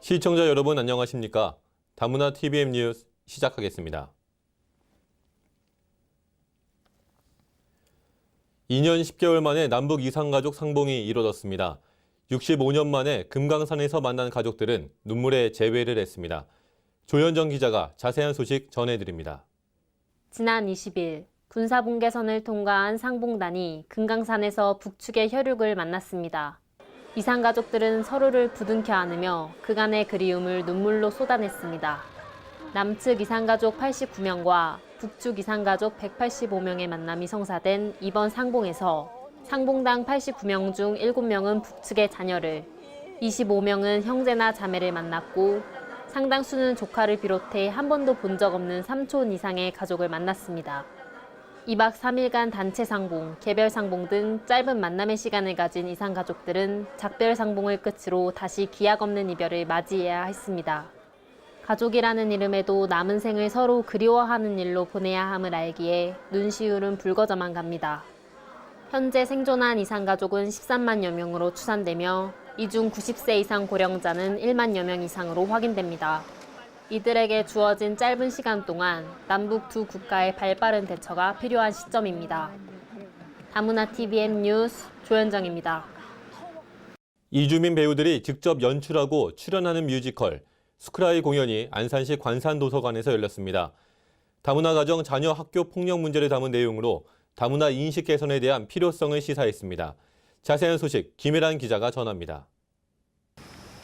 시청자 여러분 안녕하십니까? 다문화 TVM 뉴스 시작하겠습니다. 2년 10개월 만에 남북 이산가족 상봉이 이뤄졌습니다. 65년 만에 금강산에서 만난 가족들은 눈물의 재회를 했습니다. 조현정 기자가 자세한 소식 전해드립니다. 지난 20일 군사분계선을 통과한 상봉단이 금강산에서 북측의 혈육을 만났습니다. 이산가족들은 서로를 부둥켜 안으며 그간의 그리움을 눈물로 쏟아냈습니다. 남측 이산가족 89명과 북측 이산가족 185명의 만남이 성사된 이번 상봉에서 상봉당 89명 중 7명은 북측의 자녀를, 25명은 형제나 자매를 만났고 상당수는 조카를 비롯해 한 번도 본 적 없는 삼촌 이상의 가족을 만났습니다. 2박 3일간 단체 상봉, 개별 상봉 등 짧은 만남의 시간을 가진 이산 가족들은 작별 상봉을 끝으로 다시 기약 없는 이별을 맞이해야 했습니다. 가족이라는 이름에도 남은 생을 서로 그리워하는 일로 보내야 함을 알기에 눈시울은 붉어져만 갑니다. 현재 생존한 이산 가족은 13만여 명으로 추산되며 이 중 90세 이상 고령자는 1만여 명 이상으로 확인됩니다. 이들에게 주어진 짧은 시간 동안 남북 두 국가의 발빠른 대처가 필요한 시점입니다. 다문화 TVM 뉴스 조현정입니다. 이주민 배우들이 직접 연출하고 출연하는 뮤지컬 스크라이 공연이 안산시 관산도서관에서 열렸습니다. 다문화 가정 자녀 학교 폭력 문제를 담은 내용으로 다문화 인식 개선에 대한 필요성을 시사했습니다. 자세한 소식 김혜란 기자가 전합니다.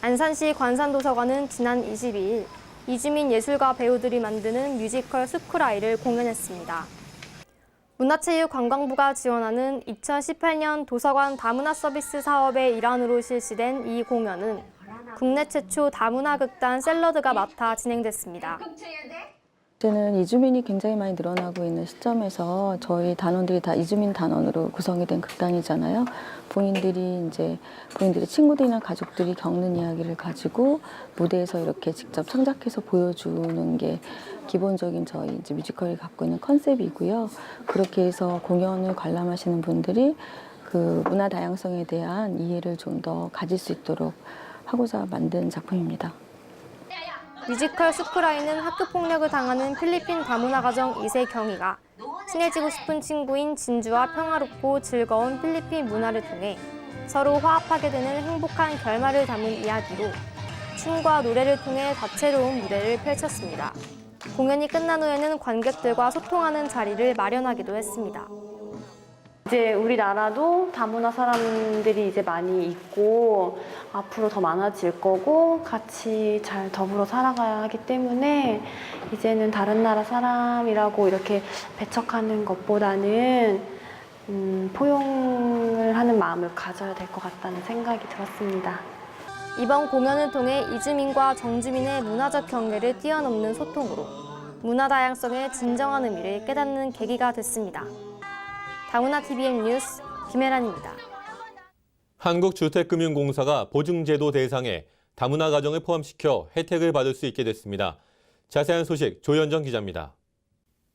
안산시 관산도서관은 지난 22일 이주민 예술가 배우들이 만드는 뮤지컬 스크라이를 공연했습니다. 문화체육관광부가 지원하는 2018년 도서관 다문화 서비스 사업의 일환으로 실시된 이 공연은 국내 최초 다문화 극단 샐러드가 맡아 진행됐습니다. 이제는 이주민이 굉장히 많이 늘어나고 있는 시점에서 저희 단원들이 다 이주민 단원으로 구성이 된 극단이잖아요. 본인들의 친구들이나 가족들이 겪는 이야기를 가지고 무대에서 이렇게 직접 창작해서 보여주는 게 기본적인 저희 이제 뮤지컬이 갖고 있는 컨셉이고요. 그렇게 해서 공연을 관람하시는 분들이 그 문화 다양성에 대한 이해를 좀 더 가질 수 있도록 하고자 만든 작품입니다. 뮤지컬 스크라이는 학교폭력을 당하는 필리핀 다문화 가정 2세 경희가 친해지고 싶은 친구인 진주와 평화롭고 즐거운 필리핀 문화를 통해 서로 화합하게 되는 행복한 결말을 담은 이야기로 춤과 노래를 통해 다채로운 무대를 펼쳤습니다. 공연이 끝난 후에는 관객들과 소통하는 자리를 마련하기도 했습니다. 이제 우리나라도 다문화 사람들이 이제 많이 있고 앞으로 더 많아질 거고 같이 잘 더불어 살아가야 하기 때문에 이제는 다른 나라 사람이라고 이렇게 배척하는 것보다는 포용을 하는 마음을 가져야 될 것 같다는 생각이 들었습니다. 이번 공연을 통해 이주민과 정주민의 문화적 경계를 뛰어넘는 소통으로 문화 다양성의 진정한 의미를 깨닫는 계기가 됐습니다. 다문화 TVM 뉴스 김혜란입니다. 한국주택금융공사가 보증제도 대상에 다문화 가정을 포함시켜 혜택을 받을 수 있게 됐습니다. 자세한 소식 조현정 기자입니다.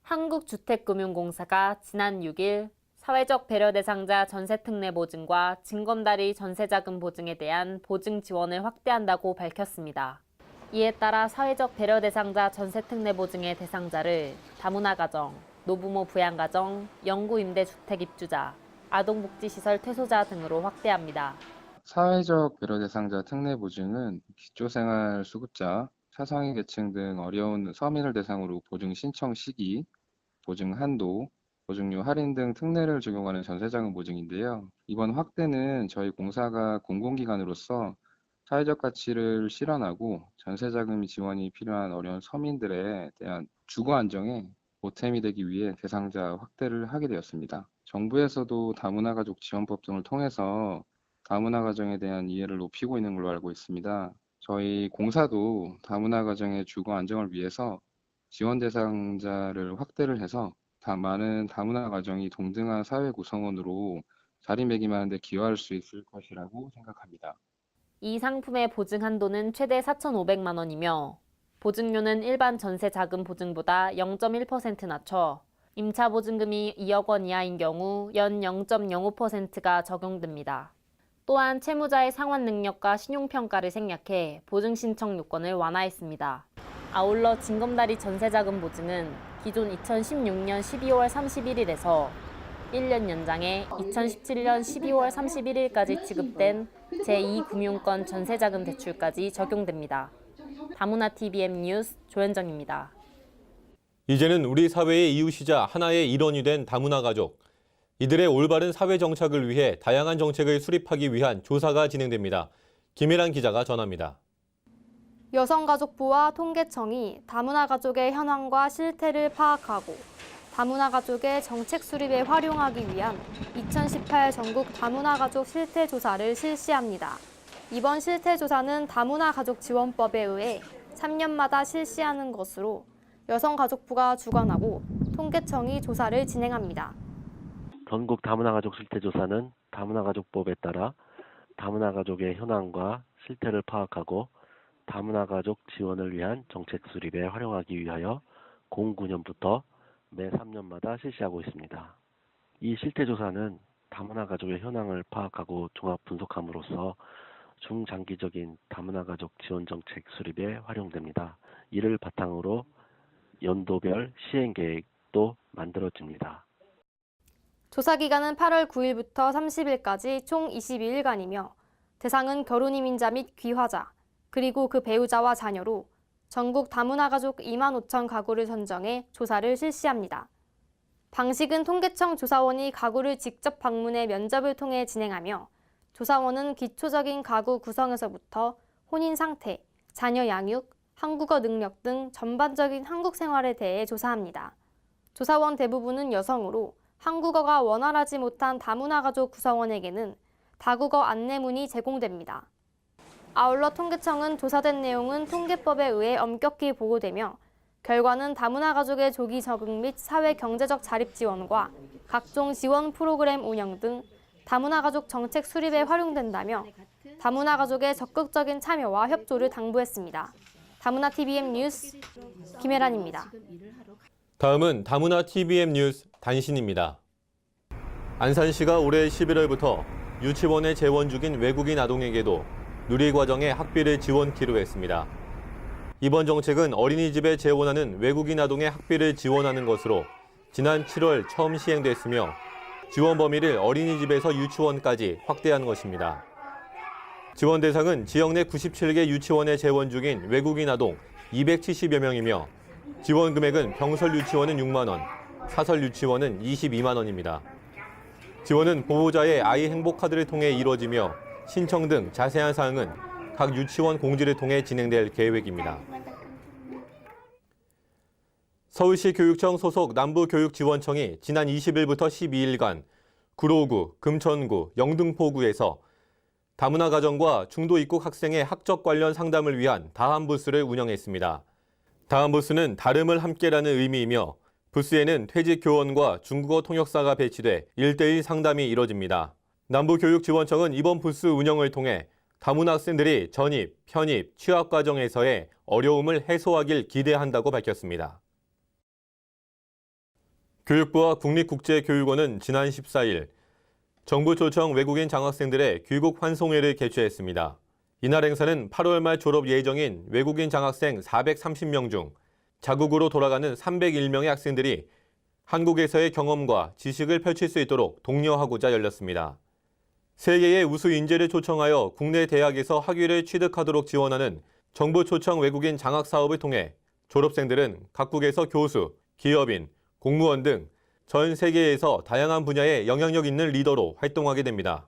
한국주택금융공사가 지난 6일 사회적 배려 대상자 전세 특례 보증과 징검다리 전세자금 보증에 대한 보증 지원을 확대한다고 밝혔습니다. 이에 따라 사회적 배려 대상자 전세 특례 보증의 대상자를 다문화 가정, 노부모 부양가정, 영구임대주택 입주자, 아동복지시설 퇴소자 등으로 확대합니다. 사회적 배려 대상자 특례 보증은 기초생활 수급자, 차상위 계층 등 어려운 서민을 대상으로 보증 신청 시기, 보증 한도, 보증료 할인 등 특례를 적용하는 전세자금 보증인데요. 이번 확대는 저희 공사가 공공기관으로서 사회적 가치를 실현하고 전세자금 지원이 필요한 어려운 서민들에 대한 주거 안정에 보탬이 되기 위해 대상자 확대를 하게 되었습니다. 정부에서도 다문화 가족 지원법 등을 통해서 다문화 가정에 대한 이해를 높이고 있는 걸로 알고 있습니다. 저희 공사도 다문화 가정의 주거 안정을 위해서 지원 대상자를 확대를 해서 많은 다문화 가정이 동등한 사회 구성원으로 자리매김하는 데 기여할 수 있을 것이라고 생각합니다. 이 상품의 보증 한도는 최대 4,500만 원이며 보증료는 일반 전세 자금 보증보다 0.1% 낮춰 임차 보증금이 2억 원 이하인 경우 연 0.05%가 적용됩니다. 또한 채무자의 상환 능력과 신용평가를 생략해 보증 신청 요건을 완화했습니다. 아울러 징검다리 전세자금 보증은 기존 2016년 12월 31일에서 1년 연장해 2017년 12월 31일까지 지급된 제2금융권 전세자금 대출까지 적용됩니다. 다문화 TVM 뉴스 조현정입니다. 이제는 우리 사회의 이웃이자 하나의 일원이 된 다문화 가족. 이들의 올바른 사회 정착을 위해 다양한 정책을 수립하기 위한 조사가 진행됩니다. 김혜란 기자가 전합니다. 여성가족부와 통계청이 다문화 가족의 현황과 실태를 파악하고 다문화 가족의 정책 수립에 활용하기 위한 2018 전국 다문화 가족 실태 조사를 실시합니다. 이번 실태 조사는 다문화 가족 지원법에 의해 3년마다 실시하는 것으로 여성가족부가 주관하고 통계청이 조사를 진행합니다. 전국 다문화 가족 실태 조사는 다문화 가족법에 따라 다문화 가족의 현황과 실태를 파악하고 다문화 가족 지원을 위한 정책 수립에 활용하기 위하여 09년부터 매 3년마다 실시하고 있습니다. 이 실태 조사는 다문화 가족의 현황을 파악하고 종합 분석함으로써 중장기적인 다문화 가족 지원 정책 수립에 활용됩니다. 이를 바탕으로 연도별 시행 계획도 만들어집니다. 조사 기간은 8월 9일부터 30일까지 총 22일간이며 대상은 결혼 이민자 및 귀화자, 그리고 그 배우자와 자녀로 전국 다문화 가족 2만 5천 가구를 선정해 조사를 실시합니다. 방식은 통계청 조사원이 가구를 직접 방문해 면접을 통해 진행하며 조사원은 기초적인 가구 구성에서부터 혼인 상태, 자녀 양육, 한국어 능력 등 전반적인 한국 생활에 대해 조사합니다. 조사원 대부분은 여성으로 한국어가 원활하지 못한 다문화 가족 구성원에게는 다국어 안내문이 제공됩니다. 아울러 통계청은 조사된 내용은 통계법에 의해 엄격히 보고되며 결과는 다문화 가족의 조기 적응 및 사회 경제적 자립 지원과 각종 지원 프로그램 운영 등 다문화 가족 정책 수립에 활용된다며 다문화 가족의 적극적인 참여와 협조를 당부했습니다. 다문화 TVM 뉴스 김혜란입니다. 다음은 다문화 TVM 뉴스 단신입니다. 안산시가 올해 11월부터 유치원에 재원 중인 외국인 아동에게도 누리과정의 학비를 지원키로 했습니다. 이번 정책은 어린이집에 재원하는 외국인 아동의 학비를 지원하는 것으로 지난 7월 처음 시행됐으며 지원 범위를 어린이집에서 유치원까지 확대한 것입니다. 지원 대상은 지역 내 97개 유치원에 재원 중인 외국인 아동 270여 명이며 지원 금액은 병설 유치원은 6만 원, 사설 유치원은 22만 원입니다. 지원은 보호자의 아이 행복카드를 통해 이루어지며 신청 등 자세한 사항은 각 유치원 공지를 통해 진행될 계획입니다. 서울시 교육청 소속 남부교육지원청이 지난 20일부터 12일간 구로구, 금천구, 영등포구에서 다문화 가정과 중도 입국 학생의 학적 관련 상담을 위한 다한 부스를 운영했습니다. 다한 부스는 다름을 함께라는 의미이며 부스에는 퇴직 교원과 중국어 통역사가 배치돼 1대1 상담이 이뤄집니다. 남부교육지원청은 이번 부스 운영을 통해 다문화 학생들이 전입, 편입, 취업 과정에서의 어려움을 해소하길 기대한다고 밝혔습니다. 교육부와 국립국제교육원은 지난 14일 정부 초청 외국인 장학생들의 귀국 환송회를 개최했습니다. 이날 행사는 8월 말 졸업 예정인 외국인 장학생 430명 중 자국으로 돌아가는 301명의 학생들이 한국에서의 경험과 지식을 펼칠 수 있도록 독려하고자 열렸습니다. 세계의 우수 인재를 초청하여 국내 대학에서 학위를 취득하도록 지원하는 정부 초청 외국인 장학 사업을 통해 졸업생들은 각국에서 교수, 기업인, 공무원 등 전 세계에서 다양한 분야에 영향력 있는 리더로 활동하게 됩니다.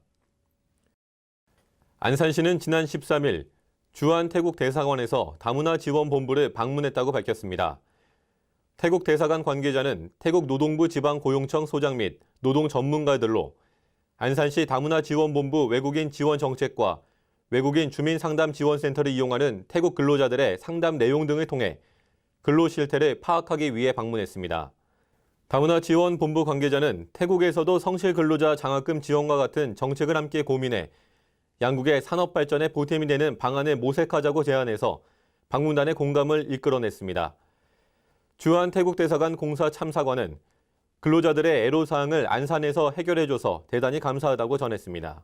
안산시는 지난 13일 주한 태국 대사관에서 다문화 지원 본부를 방문했다고 밝혔습니다. 태국 대사관 관계자는 태국 노동부 지방고용청 소장 및 노동 전문가들로 안산시 다문화 지원본부 외국인 지원 정책과 외국인 주민 상담 지원센터를 이용하는 태국 근로자들의 상담 내용 등을 통해 근로 실태를 파악하기 위해 방문했습니다. 다문화 지원 본부 관계자는 태국에서도 성실 근로자 장학금 지원과 같은 정책을 함께 고민해 양국의 산업 발전에 보탬이 되는 방안을 모색하자고 제안해서 방문단의 공감을 이끌어냈습니다. 주한 태국 대사관 공사 참사관은 근로자들의 애로사항을 안산에서 해결해줘서 대단히 감사하다고 전했습니다.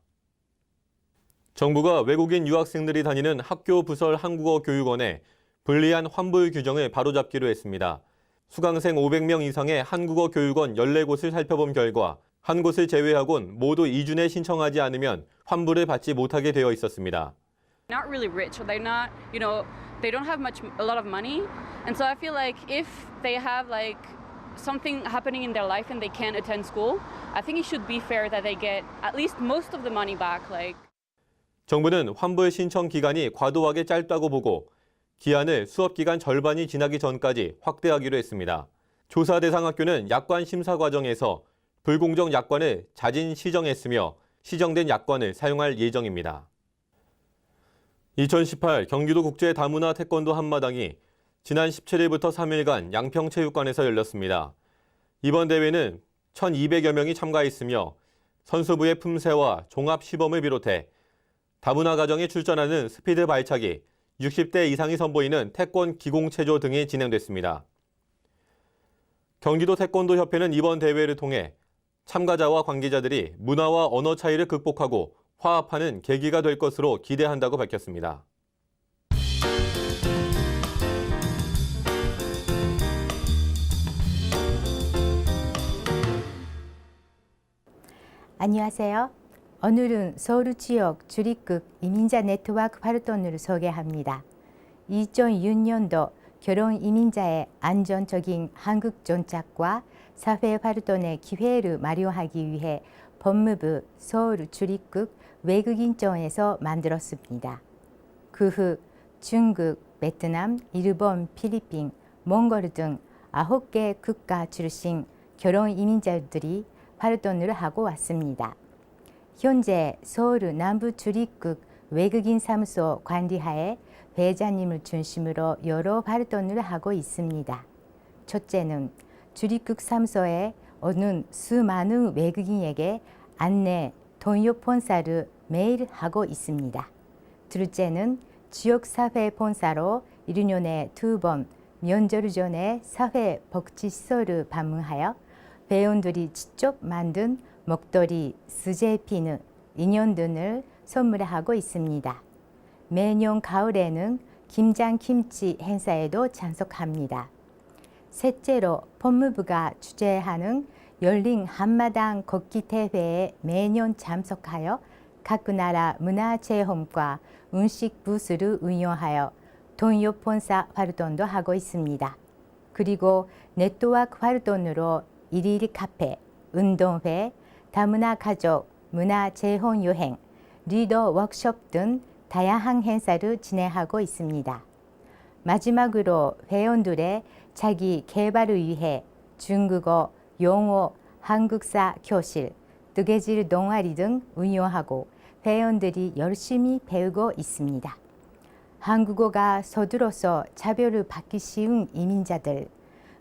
정부가 외국인 유학생들이 다니는 학교 부설 한국어 교육원에 불리한 환불 규정을 바로잡기로 했습니다. 수강생 500명 이상의 한국어 교육원 14곳을 살펴본 결과 한 곳을 제외하곤 모두 이준에 신청하지 않으면 환불을 받지 못하게 되어 있었습니다. Not really rich, or they're not, they don't have a lot of money, and so I feel like if they have like something happening in their life and they can't attend school, I think it should be fair that they get at least most of the money back. 정부는 환불 신청 기간이 과도하게 짧다고 보고 기한을 수업 기간 절반이 지나기 전까지 확대하기로 했습니다. 조사 대상 학교는 약관 심사 과정에서 불공정 약관을 자진 시정했으며 시정된 약관을 사용할 예정입니다. 2018 경기도 국제 다문화 태권도 한마당이 지난 17일부터 3일간 양평체육관에서 열렸습니다. 이번 대회는 1,200여 명이 참가했으며 선수부의 품새와 종합 시범을 비롯해 다문화 가정에 출전하는 스피드 발차기, 60대 이상이 선보이는 태권 기공체조 등이 진행됐습니다. 경기도 태권도 협회는 이번 대회를 통해 참가자와 관계자들이 문화와 언어 차이를 극복하고 화합하는 계기가 될 것으로 기대한다고 밝혔습니다. 안녕하세요. 오늘은 서울 지역 주립국 이민자 네트워크 활동을 소개합니다. 2006년도 결혼 이민자의 안전적인 한국 정착과 사회 활동의 기회를 마련하기 위해 법무부 서울 주립국 외국인청에서 만들었습니다. 그 후 중국, 베트남, 일본, 필리핀, 몽골 등 9개 국가 출신 결혼 이민자들이 활동을 하고 왔습니다. 현재 서울 남부 주립국 외국인 사무소 관리하에 회장님을 중심으로 여러 활동을 하고 있습니다. 첫째는 주립국 사무소에 오는 수많은 외국인에게 안내, 통역 본사를 매일 하고 있습니다. 둘째는 지역사회 본사로 1년에 2번 명절 전에 사회복지시설을 방문하여 회원들이 직접 만든 목도리, 수제피누, 인형 등을 선물하고 있습니다. 매년 가을에는 김장김치 행사에도 참석합니다. 셋째로 법무부가 주최하는 열린 한마당 걷기 대회에 매년 참석하여 각 나라 문화체험과 음식 부스를 운영하여 통역 본사 활동도 하고 있습니다. 그리고 네트워크 활동으로 일일 카페, 운동회, 다문화 가족, 문화체험 여행, 리더 워크숍 등 다양한 행사를 진행하고 있습니다. 마지막으로 회원들의 자기 개발을 위해 중국어, 영어, 한국사 교실, 뜨개질 동아리 등 운영하고 회원들이 열심히 배우고 있습니다. 한국어가 서툴어서 차별을 받기 쉬운 이민자들,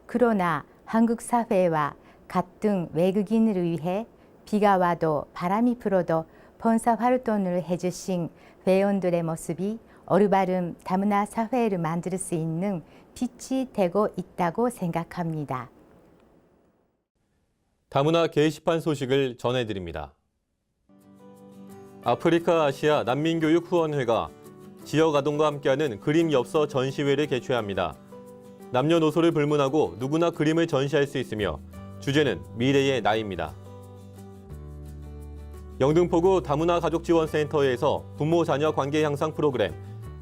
그러나 한국 사회와 같은 외국인을 위해 비가 와도 바람이 불어도 봉사활동을 해주신 회원들의 모습이 올바른 다문화 사회를 만들 수 있는 빛이 되고 있다고 생각합니다. 다문화 게시판 소식을 전해드립니다. 아프리카 아시아 난민교육 후원회가 지역 아동과 함께하는 그림 엽서 전시회를 개최합니다. 남녀노소를 불문하고 누구나 그림을 전시할 수 있으며 주제는 미래의 나입니다. 영등포구 다문화 가족지원센터에서 부모 자녀 관계 향상 프로그램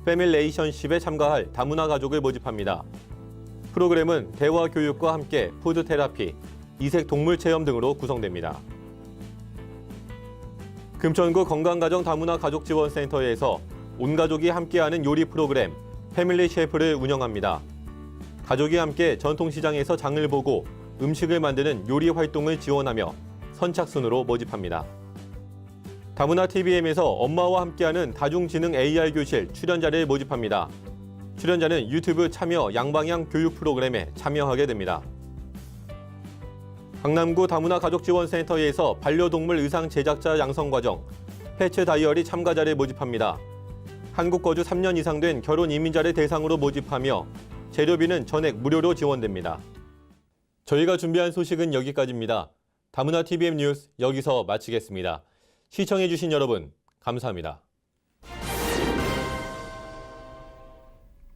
패밀레이션십에 참가할 다문화 가족을 모집합니다. 프로그램은 대화 교육과 함께 푸드 테라피, 이색 동물 체험 등으로 구성됩니다. 금천구 건강가정 다문화 가족지원센터에서 온 가족이 함께하는 요리 프로그램 패밀리 셰프를 운영합니다. 가족이 함께 전통시장에서 장을 보고 음식을 만드는 요리 활동을 지원하며 선착순으로 모집합니다. 다문화 TVM에서 엄마와 함께하는 다중지능 AR 교실 출연자를 모집합니다. 출연자는 유튜브 참여 양방향 교육 프로그램에 참여하게 됩니다. 강남구 다문화 가족지원센터에서 반려동물 의상 제작자 양성과정, 패츠 다이어리 참가자를 모집합니다. 한국 거주 3년 이상 된 결혼 이민자를 대상으로 모집하며 재료비는 전액 무료로 지원됩니다. 저희가 준비한 소식은 여기까지입니다. 다문화 TVM 뉴스 여기서 마치겠습니다. 시청해주신 여러분 감사합니다.